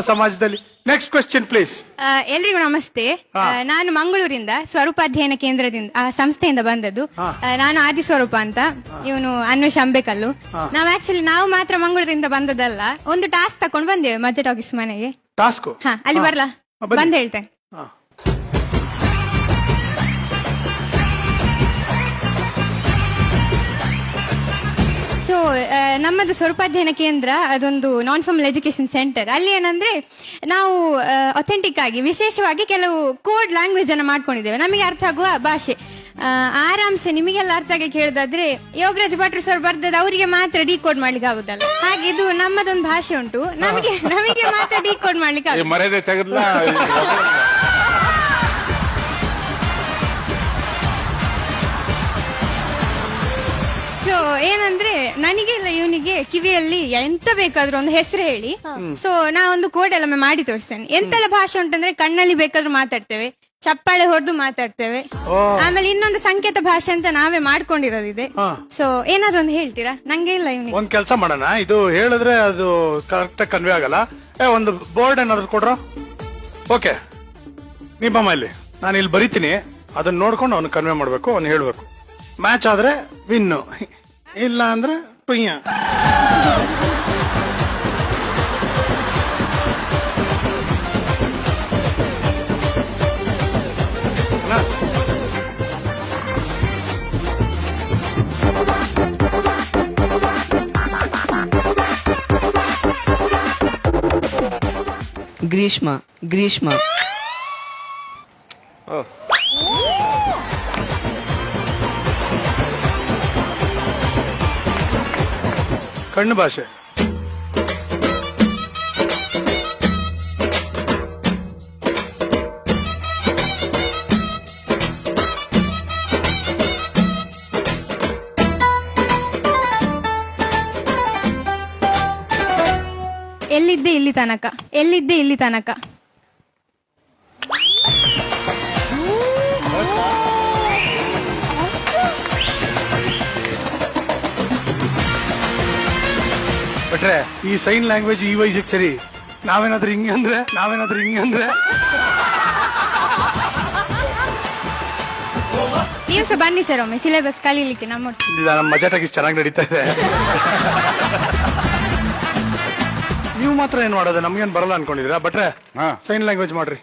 ಸಮಾಜದಲ್ಲಿ. Next question please. ಎಲ್ರಿಗೂ ನಮಸ್ತೆ. ನಾನು ಮಂಗಳೂರಿಂದ ಸ್ವರೂಪ ಅಧ್ಯಯನ ಕೇಂದ್ರದಿಂದ ಸಂಸ್ಥೆಯಿಂದ ಬಂದದ್ದು. ನಾನು ಆದಿಸ್ವರೂಪ ಅಂತ, ಇವನು ಅನ್ವೇಷ್ ಅಂಬೇಕಲ್ಲು. ನಾವು ಮಾತ್ರ ಮಂಗಳೂರಿಂದ ಬಂದದಲ್ಲ, ಒಂದು ಟಾಸ್ಕ್ ತಕೊಂಡ್ ಬಂದೇವೆ ಮಜ್ಜೆ ಟಾಕೀಸ್ ಮನೆಗೆ. ಟಾಸ್ಕ್ ಅಲ್ಲಿ ಬರ್ಲಾ? ಬಂದ್ ಹೇಳ್ತೇನೆ. ಸೊ ನಮ್ಮದು ಸ್ವರೂಪಾಧ್ಯಯನ ಕೇಂದ್ರ ಅದೊಂದು ನಾನ್ ಫಾರ್ಮಲ್ ಎಜುಕೇಶನ್ ಸೆಂಟರ್. ಅಲ್ಲಿ ಏನಂದ್ರೆ ನಾವು ಅಥೆಂಟಿಕ್ ಆಗಿ ವಿಶೇಷವಾಗಿ ಕೆಲವು ಕೋಡ್ ಲ್ಯಾಂಗ್ವೇಜ್ ಅನ್ನ ಮಾಡ್ಕೊಂಡಿದ್ದೇವೆ, ನಮಗೆ ಅರ್ಥ ಆಗುವ ಭಾಷೆ. ಆರಾಮ್ಸೆ ನಿಮಗೆಲ್ಲ ಅರ್ಥ ಆಗಿ ಕೇಳೋದಾದ್ರೆ ಯೋಗರಾಜ್ ಭಟ್ರು ಸರ್ ಬರ್ದದ್ದು ಅವರಿಗೆ ಮಾತ್ರ ಡಿಕೋಡ್ ಮಾಡ್ಲಿಕ್ಕೆ ಆಗುದಲ್ಲ, ಹಾಗೆ ಇದು ನಮ್ಮದೊಂದು ಭಾಷೆ ಉಂಟು, ನಮಗೆ ಮಾತ್ರ ಡಿಕೋಡ್ ಮಾಡ್ಲಿಕ್ಕೆ ಆಗುದು. ಸೊ ಏನಂದ್ರೆ ನನಗೆಲ್ಲ ಇವನಿಗೆ ಕಿವಿಯಲ್ಲಿ ಎಂತ ಬೇಕಾದ್ರೂ ಒಂದು ಹೆಸರು ಹೇಳಿ, ಸೊ ನಾ ಒಂದು ಕೋಡ್ ಎಲ್ಲ ಮಾಡಿ ತೋರಿಸ್ತೇನೆ. ಎಂತೆಲ್ಲ ಭಾಷೆ ಉಂಟಂದ್ರೆ ಕಣ್ಣಲ್ಲಿ ಬೇಕಾದ್ರೂ ಮಾತಾಡ್ತೇವೆ, ಚಪ್ಪಾಳೆ ಹೊಡೆದು ಮಾತಾಡ್ತೇವೆ, ಆಮೇಲೆ ಇನ್ನೊಂದು ಸಂಕೇತ ಭಾಷೆ ಅಂತ ನಾವೇ ಮಾಡ್ಕೊಂಡಿರೋದಿದೆ. ಸೊ ಏನಾದ್ರು ಒಂದು ಹೇಳ್ತೀರಾ? ನಂಗೆ ಇಲ್ಲ ಇವನಿಗೆ. ಒಂದ್ ಕೆಲಸ ಮಾಡೋಣ, ಇದು ಹೇಳಿದ್ರೆ ಅದು ಕರೆಕ್ಟ್ ಕನ್ವೆ ಆಗಲ್ಲ. ಒಂದು ಬೋರ್ಡ್ ಏನಾದ್ರು ಕೊಡ್ರ? ಓಕೆ, ನಿಮ್ಮ ಇಲ್ಲಿ ನಾನು ಇಲ್ಲಿ ಬರೀತೀನಿ, ಅದನ್ನ ನೋಡ್ಕೊಂಡು ಅವ್ನು ಕನ್ವೆ ಮಾಡ್ಬೇಕು, ಅವ್ನು ಹೇಳ್ಬೇಕು. ಮ್ಯಾಚ್ ಆದ್ರೆ ವಿನ್ನು, ಇಲ್ಲ ಅಂದ್ರೆ ಟುಯ್ಯ. ಗ್ರೀಷ್ಮ ಗ್ರೀಷ್ಮ. ಕಣ್ಣು ಭಾಷೆ. ಎಲ್ಲಿದ್ದೆ ಇಲ್ಲಿ ತನಕ, ಎಲ್ಲಿದ್ದೆ ಇಲ್ಲಿ ತನಕ. ಬಟ್ರೆ ಈ ಸೈನ್ ಲ್ಯಾಂಗ್ವೇಜ್ ಈ ವಯಸ್ಸಿಗೆ ಸರಿ, ನಾವೇನಾದ್ರೂ ಹಿಂಗೆ ಅಂದ್ರೆ ನೀವು ಸಹ ಬನ್ನಿ ಸರ್ ಒಮ್ಮೆ ಸಿಲೆಬಸ್ ಕಲೀಲಿಕ್ಕೆ. ನಮ್ಮ ಮಜಾ ಟಾಕೀಸ್ ಚೆನ್ನಾಗಿ ನಡೀತಾ ಇದೆ. ನೀವು ಮಾತ್ರ ಏನ್ ಮಾಡೋದು, ನಮ್ಗೇನ್ ಬರಲ್ಲ ಅನ್ಕೊಂಡಿದೀರಾ? ಬಟ್ರೆ ಸೈನ್ ಲ್ಯಾಂಗ್ವೇಜ್ ಮಾಡ್ರಿ.